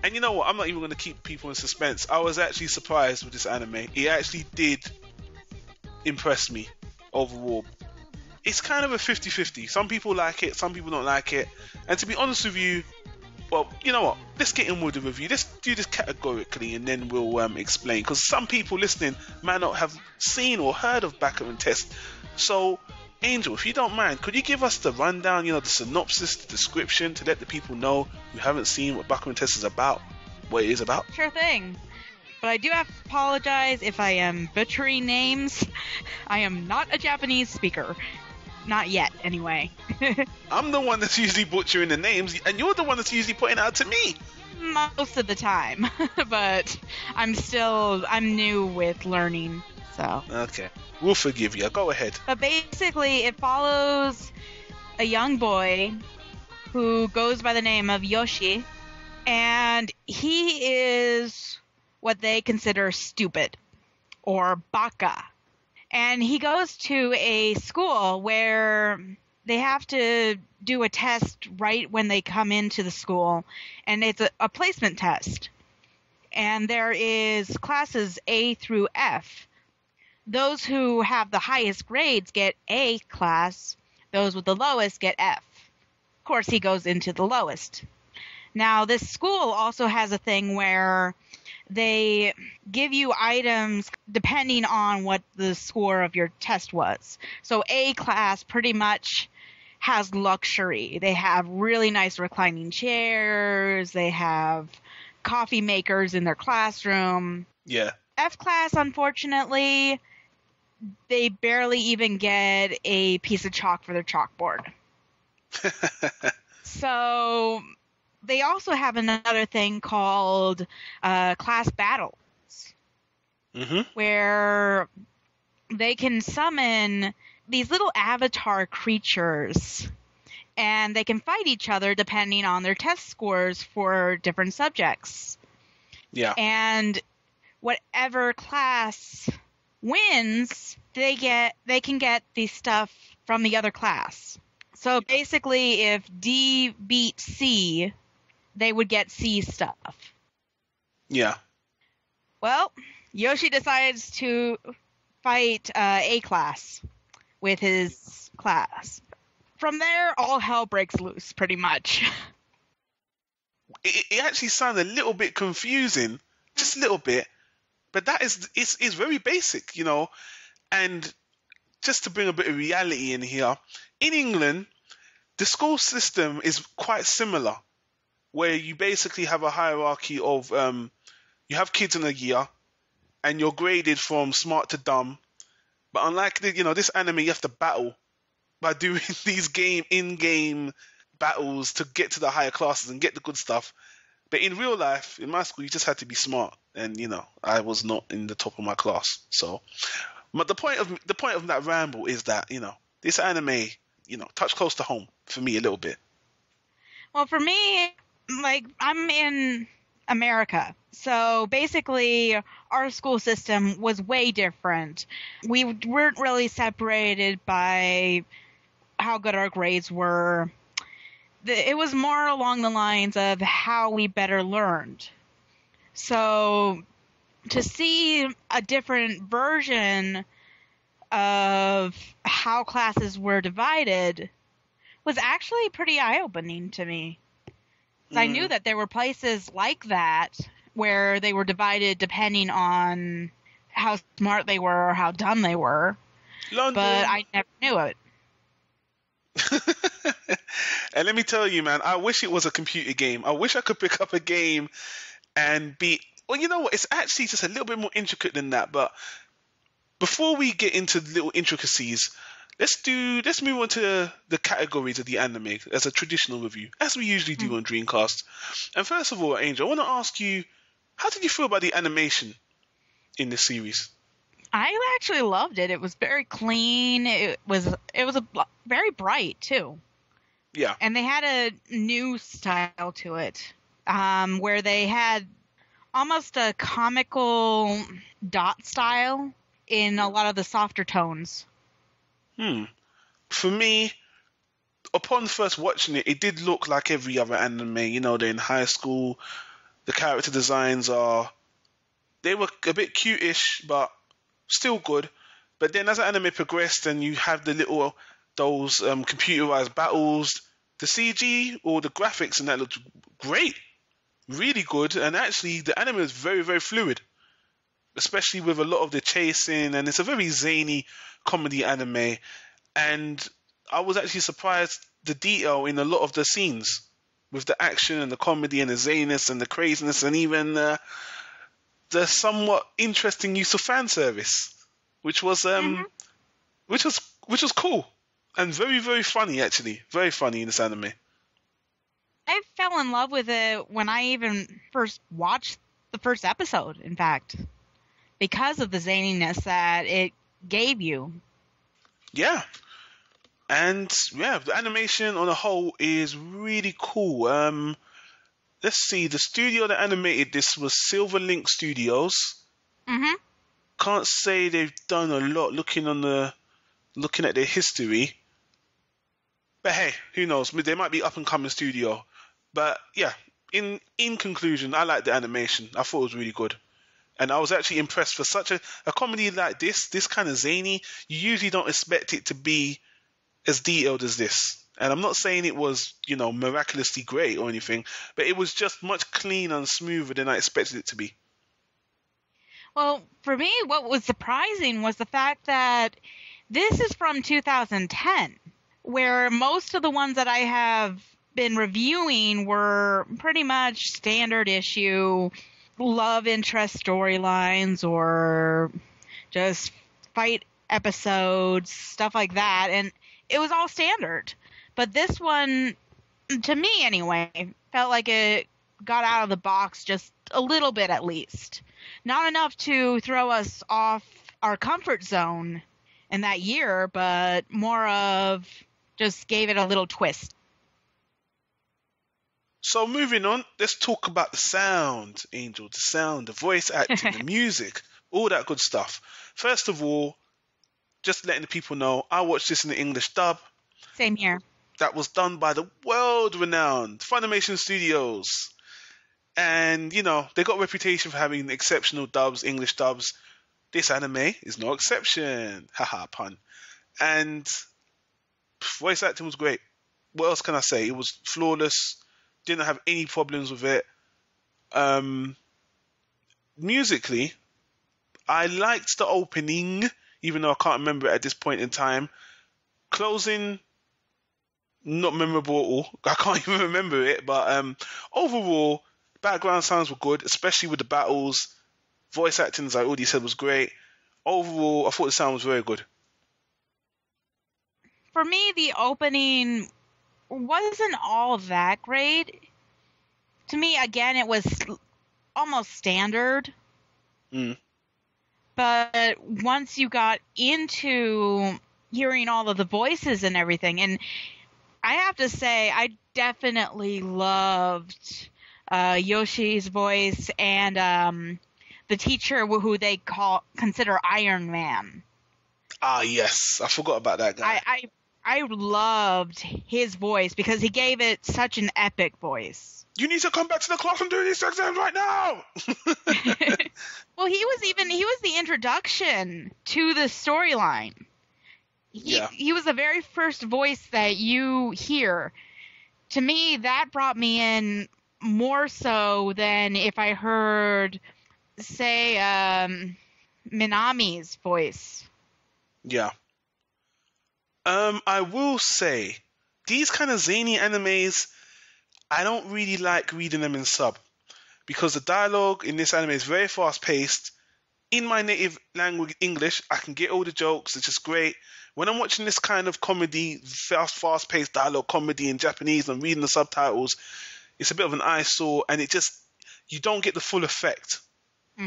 And you know what? I'm not even going to keep people in suspense. I was actually surprised with this anime. It actually did impress me overall. It's kind of a 50-50. Some people like it, some people don't like it. And to be honest with you, well, you know what? Let's get in with the review. Let's do this categorically and then we'll explain. Because some people listening might not have seen or heard of Baka and Test. So, Angel, if you don't mind, could you give us the rundown, the synopsis, the description, to let the people know who haven't seen what Baka and Test is about, what it is about? Sure thing. But I do have to apologize if I am butchering names. I am not a Japanese speaker. Not yet, anyway. I'm the one that's usually butchering the names, and you're the one that's usually putting out to me. Most of the time. But I'm new with learning, so. Okay. We'll forgive you. Go ahead. But basically, it follows a young boy who goes by the name of Yoshi, and he is what they consider stupid, or Baka. And he goes to a school where they have to do a test right when they come into the school, and it's a placement test. And there is classes A through F. Those who have the highest grades get A class. Those with the lowest get F. Of course, he goes into the lowest. Now, this school also has a thing where they give you items depending on what the score of your test was. So A class pretty much has luxury. They have really nice reclining chairs. They have coffee makers in their classroom. Yeah. F class, unfortunately, they barely even get a piece of chalk for their chalkboard. So they also have another thing called class battles, where they can summon these little avatar creatures, and they can fight each other depending on their test scores for different subjects. Yeah. And whatever class wins, they can get the stuff from the other class. So basically, if D beat C, they would get C stuff. Yeah. Well, Yoshi decides to fight A class with his class. From there, all hell breaks loose, pretty much. It actually sounded a little bit confusing, just a little bit, but that is very basic, And just to bring a bit of reality in here, in England, the school system is quite similar, where you basically have a hierarchy of you have kids in a year, and you're graded from smart to dumb. But unlike this anime, you have to battle by doing these in-game battles to get to the higher classes and get the good stuff. But in real life, in my school, you just had to be smart, and I was not in the top of my class. So, but the point of that ramble is that this anime touched close to home for me a little bit. Well, for me, I'm in America. So basically, our school system was way different. We weren't really separated by how good our grades were. It was more along the lines of how we better learned. So to see a different version of how classes were divided was actually pretty eye-opening to me. I knew that there were places like that where they were divided depending on how smart they were or how dumb they were. London. But I never knew it. And let me tell you, man, I wish it was a computer game. I wish I could pick up a game and be... Well, you know what? It's actually just a little bit more intricate than that. But before we get into the little intricacies, let's move on to the categories of the anime as a traditional review, as we usually do on Dreamcast. And first of all, Angel, I want to ask you, how did you feel about the animation in this series? I actually loved it. It was very clean. It was very bright too. Yeah. And they had a new style to it, where they had almost a comical dot style in a lot of the softer tones. For me, upon first watching it, it did look like every other anime. They're in high school. The character designs they were a bit cute-ish, but still good. But then as the anime progressed and you have those computerized battles, the CG or the graphics and that looked great, really good. And actually the anime is very, very fluid, especially with a lot of the chasing, and it's a very zany comedy anime. And I was actually surprised the detail in a lot of the scenes with the action and the comedy and the zaniness and the craziness, and even the somewhat interesting use of fan service, which was which was cool and very, very funny, actually, very funny in this anime. I fell in love with it when I even first watched the first episode, in fact, because of the zaniness that it gave you. Yeah. And yeah, the animation on a whole is really cool. Let's see, the studio that animated this was Silverlink Studios. Mm-hmm. Can't say they've done a lot looking at their history. But hey, who knows? They might be up and coming studio. But yeah, in conclusion, I like the animation. I thought it was really good. And I was actually impressed for such a comedy like this kind of zany. You usually don't expect it to be as detailed as this. And I'm not saying it was, miraculously great or anything, but it was just much cleaner and smoother than I expected it to be. Well, for me, what was surprising was the fact that this is from 2010, where most of the ones that I have been reviewing were pretty much standard issue love interest storylines or just fight episodes, stuff like that, and it was all standard. But this one, to me anyway, felt like it got out of the box just a little bit at least. Not enough to throw us off our comfort zone in that year, but more of just gave it a little twist. So moving on, let's talk about the sound, Angel. The sound, the voice acting, the music, all that good stuff. First of all, just letting the people know, I watched this in the English dub. Same here. That was done by the world-renowned Funimation Studios. And, they got a reputation for having exceptional dubs, English dubs. This anime is no exception. Haha, pun. And voice acting was great. What else can I say? It was flawless. Didn't have any problems with it. Musically, I liked the opening, even though I can't remember it at this point in time. Closing, not memorable at all. I can't even remember it, but overall, background sounds were good, especially with the battles. Voice acting, as I already said, was great. Overall, I thought the sound was very good. For me, the opening wasn't all that great. To me, again, it was almost standard. But once you got into hearing all of the voices and everything, and I have to say, I definitely loved Yoshi's voice and the teacher who they consider Iron Man. Ah, yes. I forgot about that guy. I loved his voice because he gave it such an epic voice. You need to come back to the class and do these exams right now! Well, he was the introduction to the storyline. He was the very first voice that you hear. To me, that brought me in more so than if I heard, say, Minami's voice. Yeah. I will say, these kind of zany animes, I don't really like reading them in sub. Because the dialogue in this anime is very fast-paced. In my native language, English, I can get all the jokes. It's just great. When I'm watching this kind of comedy, fast-paced dialogue comedy in Japanese and reading the subtitles, it's a bit of an eyesore, and you don't get the full effect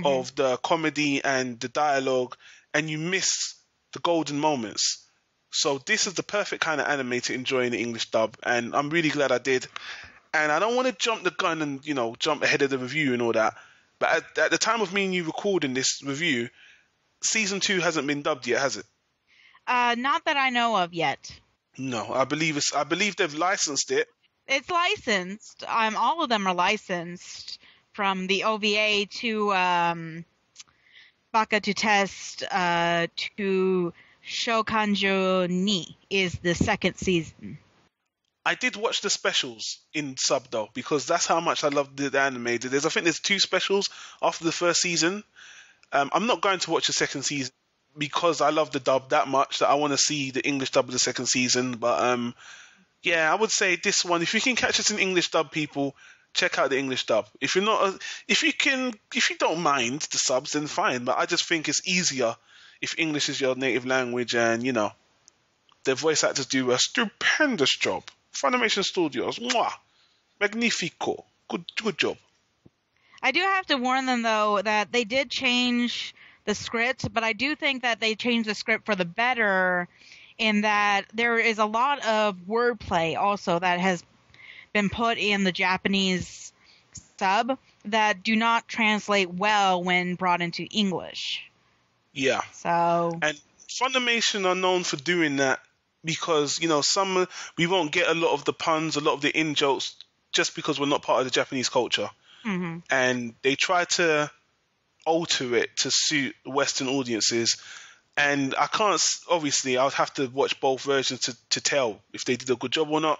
of the comedy and the dialogue, and you miss the golden moments. So this is the perfect kind of anime to enjoy in the English dub, and I'm really glad I did. And I don't want to jump the gun and, jump ahead of the review and all that, but at the time of me and you recording this review, Season 2 hasn't been dubbed yet, has it? Not that I know of yet. No, I believe they've licensed it. It's licensed. All of them are licensed from the OVA to Baka to Test to Shokanjo Ni is the second season. I did watch the specials in sub though, because that's how much I love the anime. I think there's 2 specials after the first season. I'm not going to watch the second season because I love the dub that much that I want to see the English dub of the second season. But yeah, I would say this one, if you can catch us in English dub, people, check out the English dub. If you don't mind the subs, then fine. But I just think it's easier if English is your native language, and the voice actors do a stupendous job. Funimation Studios, mwah, magnifico, good job. I do have to warn them though that they did change the script, but I do think that they changed the script for the better, in that there is a lot of wordplay also that has been put in the Japanese sub that do not translate well when brought into English. Yeah. So. And Funimation are known for doing that because, we won't get a lot of the puns, a lot of the in-jokes just because we're not part of the Japanese culture. Mm-hmm. And they try to alter it to suit Western audiences. And I can't, obviously, I would have to watch both versions to tell if they did a good job or not.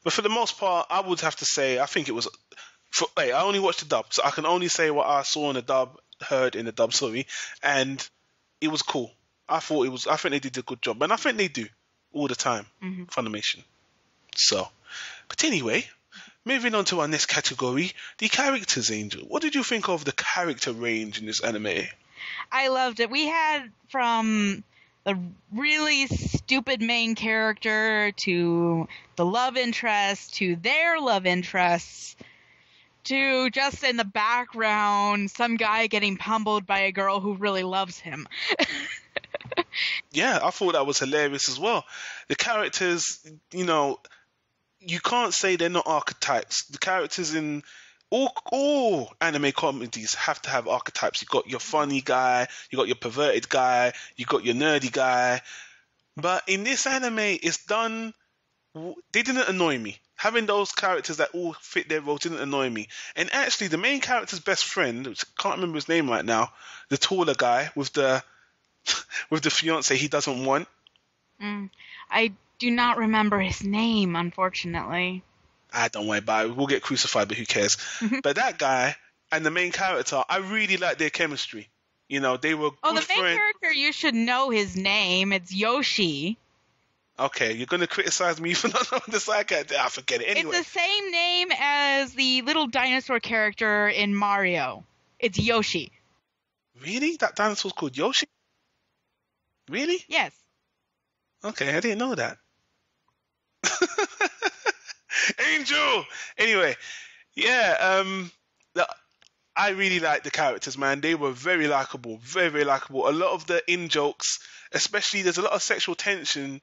But for the most part, I would have to say, I think it was, I only watched the dub, so I can only say what I saw in the dub, heard in the dub, and it was cool. I think they did a good job, and I think they do all the time, Funimation. So, but anyway, moving on to our next category, the characters, Angel. What did you think of the character range in this anime? I loved it. We had from the really stupid main character to the love interest to their love interests to just in the background some guy getting pummeled by a girl who really loves him. Yeah, I thought that was hilarious as well. The characters, you can't say they're not archetypes. The characters in all anime comedies have to have archetypes. You got your funny guy, you got your perverted guy, you got your nerdy guy. But in this anime, it's done. They didn't annoy me. Having those characters that all fit their role didn't annoy me. And actually, the main character's best friend, which I can't remember his name right now, the taller guy with the fiance he doesn't want. I do not remember his name, unfortunately. Don't worry about it. We'll get crucified, but who cares? But that guy and the main character, I really like their chemistry. They were good friends. Oh, the main character, you should know his name. It's Yoshi. Okay, you're going to criticize me for not knowing the side character? I forget it. Anyway. It's the same name as the little dinosaur character in Mario. It's Yoshi. Really? That dinosaur's called Yoshi? Really? Yes. Okay, I didn't know that. Angel! Anyway, yeah, I really like the characters, man. They were very likable, very, very likable. A lot of the in-jokes, especially there's a lot of sexual tension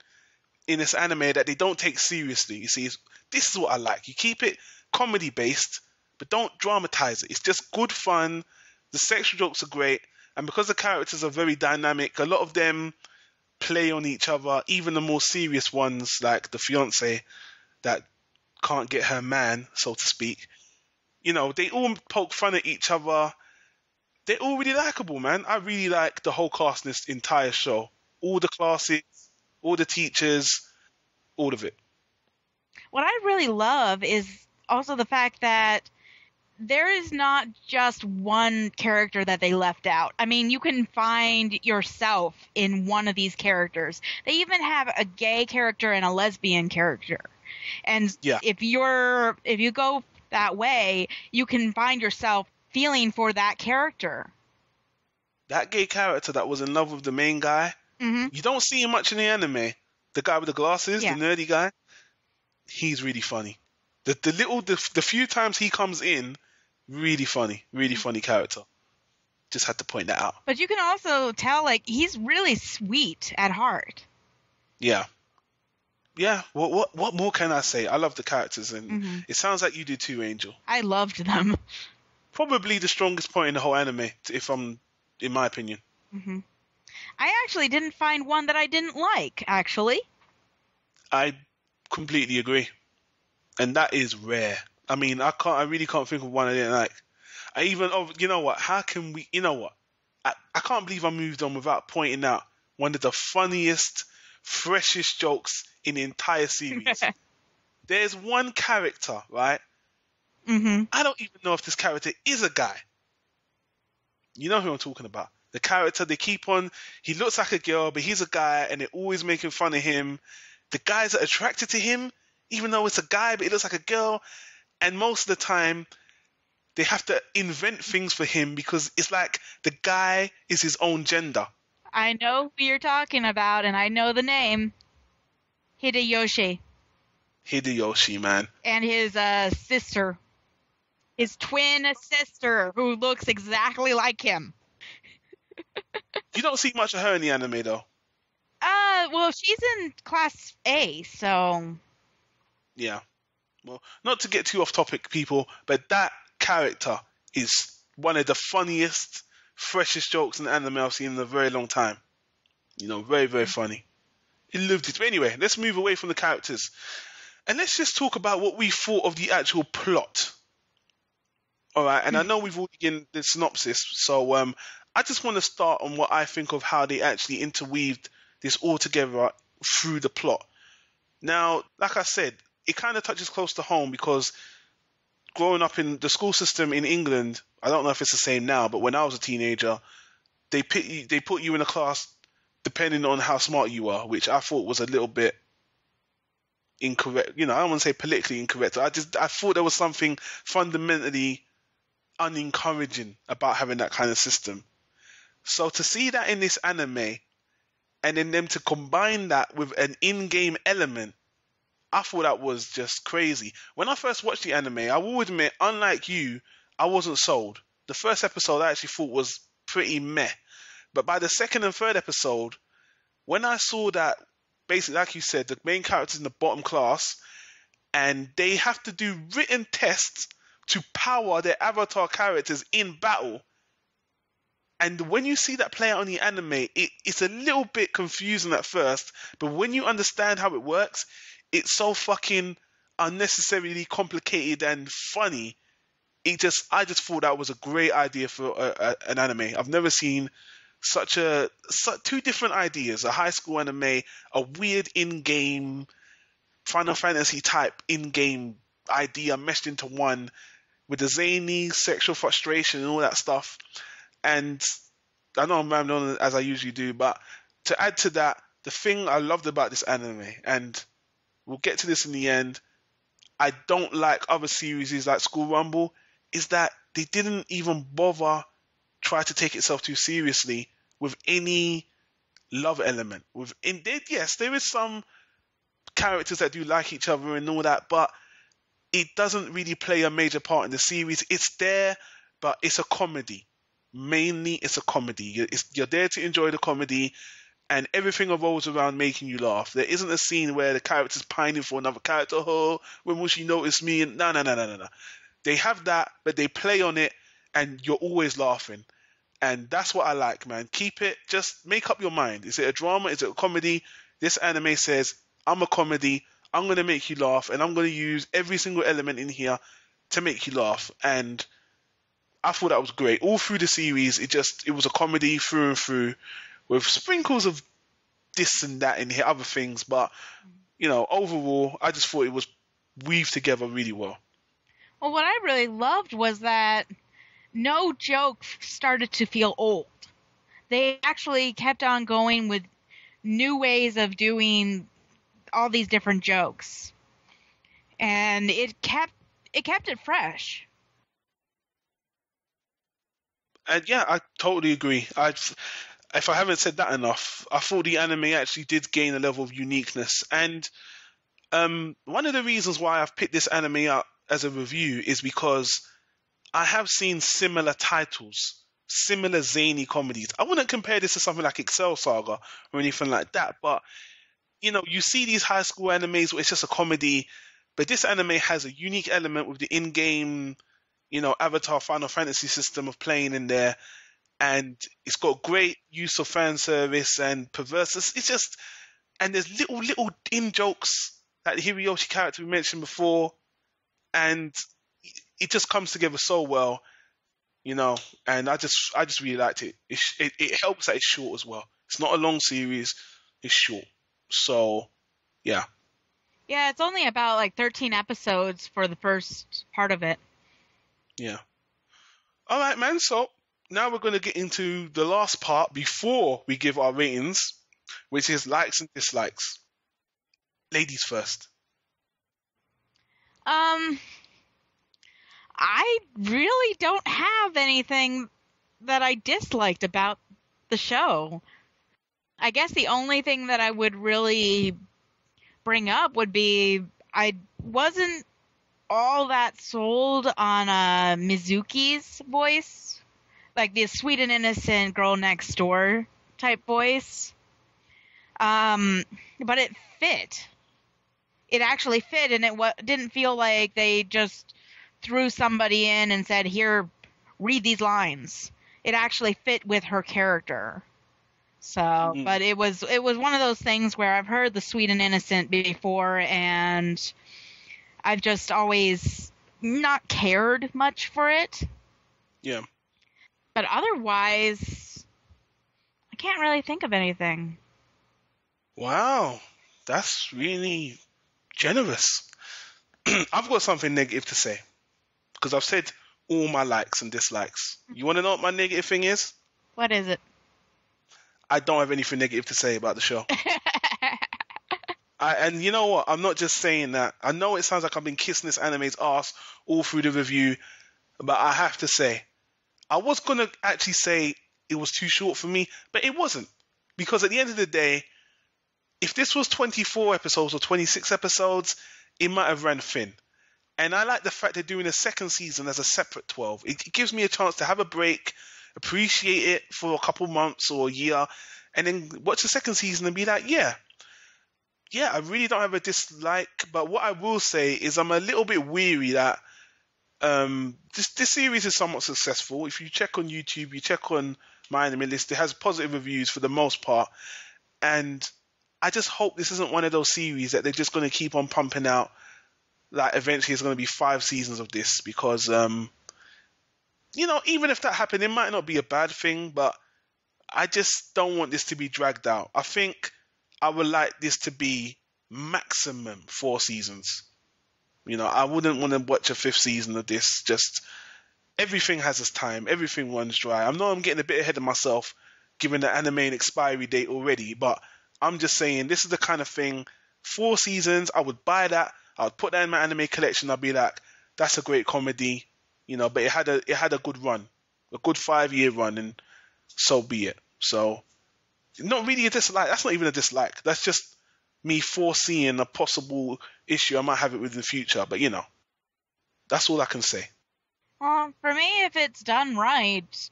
in this anime that they don't take seriously. You see, this is what I like. You keep it comedy-based, but don't dramatize it. It's just good fun. The sexual jokes are great. And because the characters are very dynamic, a lot of them play on each other, even the more serious ones, like the fiance that can't get her man, so to speak. They all poke fun at each other. They're all really likable, man. I really like the whole cast in this entire show. All the classes, all the teachers, all of it. What I really love is also the fact that there is not just one character that they left out. I mean, you can find yourself in one of these characters. They even have a gay character and a lesbian character. And if you go that way, you can find yourself feeling for that character. That gay character that was in love with the main guy, you don't see him much in the anime. The guy with the glasses, the nerdy guy, he's really funny. The few times he comes in, really funny character. Just had to point that out. But you can also tell, he's really sweet at heart. Yeah. Yeah, what more can I say? I love the characters, and it sounds like you do too, Angel. I loved them. Probably the strongest point in the whole anime, in my opinion. I actually didn't find one that I didn't like, actually. I completely agree. And that is rare. I mean, I really can't think of one I didn't like. I even, oh, you know what? How can we, you know what? I can't believe I moved on without pointing out one of the funniest, freshest jokes in the entire series. There's one character, right? Mm-hmm. I don't even know if this character is a guy. You know who I'm talking about. The character they keep on, he looks like a girl, but he's a guy, and they're always making fun of him. The guys are attracted to him, even though it's a guy, but he looks like a girl. And most of the time, they have to invent things for him because it's like the guy is his own gender. I know who you're talking about, and I know the name. Hideyoshi. Hideyoshi, man. And his sister. His twin sister, who looks exactly like him. You don't see much of her in the anime, though. Well, she's in Class A, so... Yeah. Well, not to get too off topic, people, but that character is one of the funniest, freshest jokes in anime I've seen in a very long time. You know, very, very funny. He loved it. But anyway, let's move away from the characters. And let's just talk about what we thought of the actual plot. Alright, and I know we've already given the synopsis, so I just want to start on what I think of how they actually interweaved this all together through the plot. Now, like I said, it kind of touches close to home because growing up in the school system in England, I don't know if it's the same now, but when I was a teenager, they put you in a class depending on how smart you are, which I thought was a little bit incorrect. You know, I don't want to say politically incorrect. I thought there was something fundamentally unencouraging about having that kind of system. So to see that in this anime, and then them to combine that with an in-game element, I thought that was just crazy. When I first watched the anime, I will admit, unlike you, I wasn't sold. The first episode I actually thought was pretty meh. But by the second and third episode, when I saw that, basically, like you said, the main character's in the bottom class, and they have to do written tests to power their avatar characters in battle. And when you see that play out on the anime, it's a little bit confusing at first, but when you understand how it works, it's so fucking unnecessarily complicated and funny. I just thought that was a great idea for an anime. I've never seen two different ideas: a high school anime, a weird in-game Final Fantasy type in-game idea meshed into one with the zany sexual frustration and all that stuff. And I know I'm rambling on as I usually do, but to add to that, the thing I loved about this anime, and we'll get to this in the end, I don't like other series like School Rumble, is that they didn't even bother try to take itself too seriously with any love element. Yes, there is some characters that do like each other and all that, but it doesn't really play a major part in the series. It's there, but it's a comedy. Mainly, it's a comedy. You're there to enjoy the comedy, and everything revolves around making you laugh. There isn't a scene where the character's pining for another character. Oh, when will she notice me? And no. They have that, but they play on it, and you're always laughing. And that's what I like, man. Keep it. Just make up your mind. Is it a drama? Is it a comedy? This anime says, I'm a comedy. I'm going to make you laugh, and I'm going to use every single element in here to make you laugh. And I thought that was great. All through the series, it was a comedy through and through, with sprinkles of this and that in here, other things. But, overall, I just thought it was weaved together really well. Well, what I really loved was that no joke started to feel old. They actually kept on going with new ways of doing all these different jokes. And it kept it fresh. And yeah, I totally agree. If I haven't said that enough, I thought the anime actually did gain a level of uniqueness. And one of the reasons why I've picked this anime up as a review is because I have seen similar titles, similar zany comedies. I wouldn't compare this to something like Excel Saga or anything like that, but you see these high school animes where it's just a comedy, but this anime has a unique element with the in-game, Avatar Final Fantasy system of playing in there, and it's got great use of fan service and perverse. It's just, and there's little in jokes like the Hiroyoshi character we mentioned before, and it just comes together so well. you know, and I just really liked it. It helps that it's short as well. It's not a long series, it's short. So yeah, Yeah, it's only about like 13 episodes for the first part of it. yeah. All right, man. So now we're going to get into the last part before we give our ratings, which is likes and dislikes. Ladies first. Um, I really don't have anything that I disliked about the show. I guess the only thing that I would really bring up would be I wasn't all that sold on Mizuki's voice, like the sweet and innocent girl next door type voice. But it fit. It actually fit, and it didn't feel like they just threw somebody in and said, "Here, read these lines." It actually fit with her character. So, but it was one of those things where I've heard the sweet and innocent before, and I've just always not cared much for it. Yeah. But otherwise, I can't really think of anything. Wow, that's really generous. I've got something negative to say because I've said all my likes and dislikes. You want to know what my negative thing is? What is it? I don't have anything negative to say about the show. And you know what? I'm not just saying that. I know it sounds like I've been kissing this anime's ass all through the review, but I have to say, I was going to actually say it was too short for me, but it wasn't. Because at the end of the day, if this was 24 episodes or 26 episodes, it might have ran thin. And I like the fact they're doing a second season as a separate 12. It gives me a chance to have a break, appreciate it for a couple months or a year, and then watch the second season and be like, yeah, I really don't have a dislike. But what I will say is I'm a little bit weary that this series is somewhat successful. If you check on YouTube, you check on My Anime List, it has positive reviews for the most part. And I just hope this isn't one of those series that they're just going to keep on pumping out. Like eventually it's going to be 5 seasons of this because, you know, even if that happened, it might not be a bad thing, but I just don't want this to be dragged out. I think I would like this to be maximum 4 seasons. You know, I wouldn't want to watch a 5th season of this. Just everything has its time. Everything runs dry. I know I'm getting a bit ahead of myself given the anime and expiry date already, but I'm just saying this is the kind of thing. 4 seasons, I would buy that. I would put that in my anime collection. I'd be like, that's a great comedy, you know. But it had a good run, a good 5-year run, and so be it. So, not really a dislike. That's not even a dislike. That's just me foreseeing a possible issue I might have it with in the future. But you know, that's all I can say. Well, for me, if it's done right,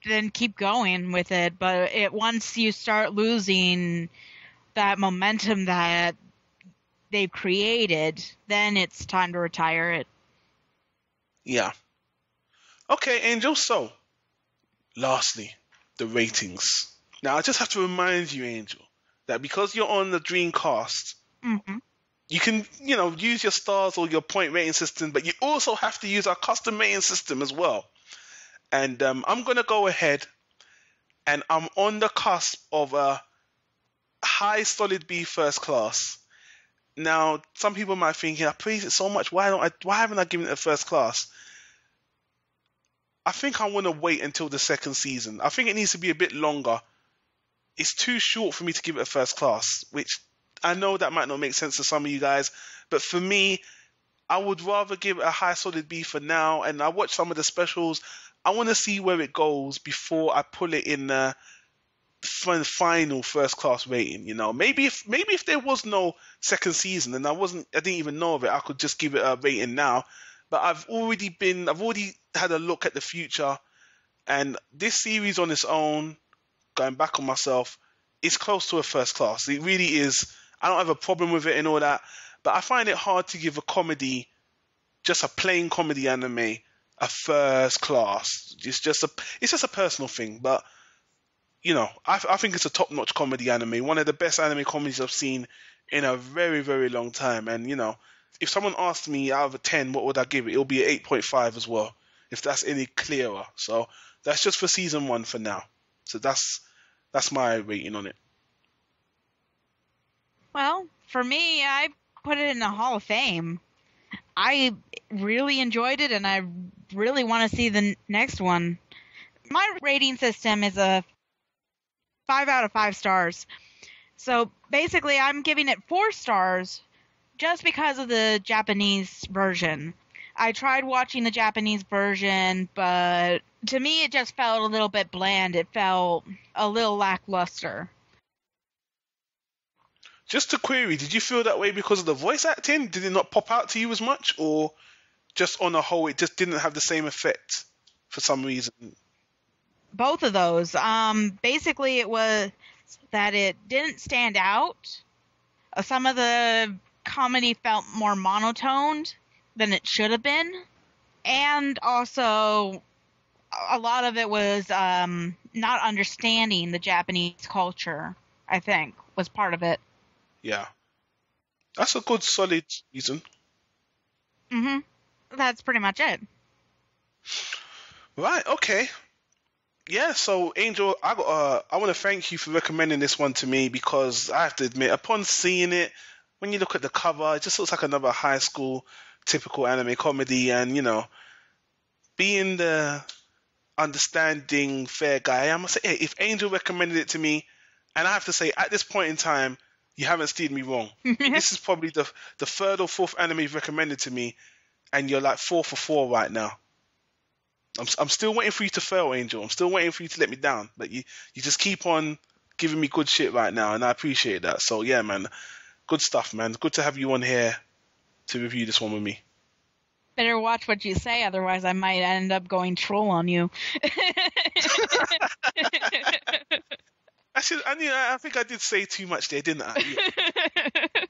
then keep going with it. But once you start losing that momentum that they've created, then it's time to retire it. Yeah. Okay, Angel. So, lastly, the ratings. Now, I just have to remind you, Angel, that because you're on the Dreamcast, you can, you know, use your stars or your point rating system, but you also have to use our custom rating system as well. And I'm going to go ahead, and I'm on the cusp of a high solid B first class. Now, some people might think, I praise it so much, why haven't I given it a first class? I think I want to wait until the second season. I think it needs to be a bit longer. It's too short for me to give it a first class, which I know that might not make sense to some of you guys, but for me, I would rather give it a high solid B for now, and I watch some of the specials. I want to see where it goes before I pull it in the final first class rating. You know, maybe if there was no second season and I didn't even know of it, I could just give it a rating now. But I've already had a look at the future, and this series on its own, going back on myself, is close to a first class. It really is. I don't have a problem with it and all that, but I find it hard to give a comedy, just a plain comedy anime, a first class. It's just a personal thing, but you know, I think it's a top-notch comedy anime, one of the best anime comedies I've seen in a very, very long time. And you know, if someone asked me out of a 10, what would I give it? It'll be an 8.5 as well. if that's any clearer. So that's just for season 1 for now. So that's my rating on it. Well, for me, I put it in the Hall of Fame. I really enjoyed it, and I really want to see the next one. My rating system is a 5 out of 5 stars. So basically, I'm giving it 4 stars just because of the Japanese version. I tried watching the Japanese version, but to me, it just felt a little bit bland. It felt a little lackluster. Just to query, did you feel that way because of the voice acting? Did it not pop out to you as much, or just on a whole, it just didn't have the same effect for some reason? Both of those. Basically, it was that it didn't stand out. Some of the comedy felt more monotoned than it should have been. And also, a lot of it was not understanding the Japanese culture, I think, was part of it. Yeah. That's a good, solid reason. That's pretty much it. Right, okay. Yeah, so Angel, I want to thank you for recommending this one to me, because I have to admit, upon seeing it, when you look at the cover, it just looks like another high school typical anime comedy, and being the understanding fair guy, I must say, hey, if Angel recommended it to me, and I have to say, at this point in time, you haven't steered me wrong. This is probably the third or fourth anime you've recommended to me, and you're like 4 for 4 right now. I'm still waiting for you to fail, Angel. I'm still waiting for you to let me down. But you just keep on giving me good shit right now, and I appreciate that. So yeah, man, good stuff, man. Good to have you on here to review this one with me. Better watch what you say, otherwise I might end up going troll on you. I think I did say too much there, didn't I? Yeah.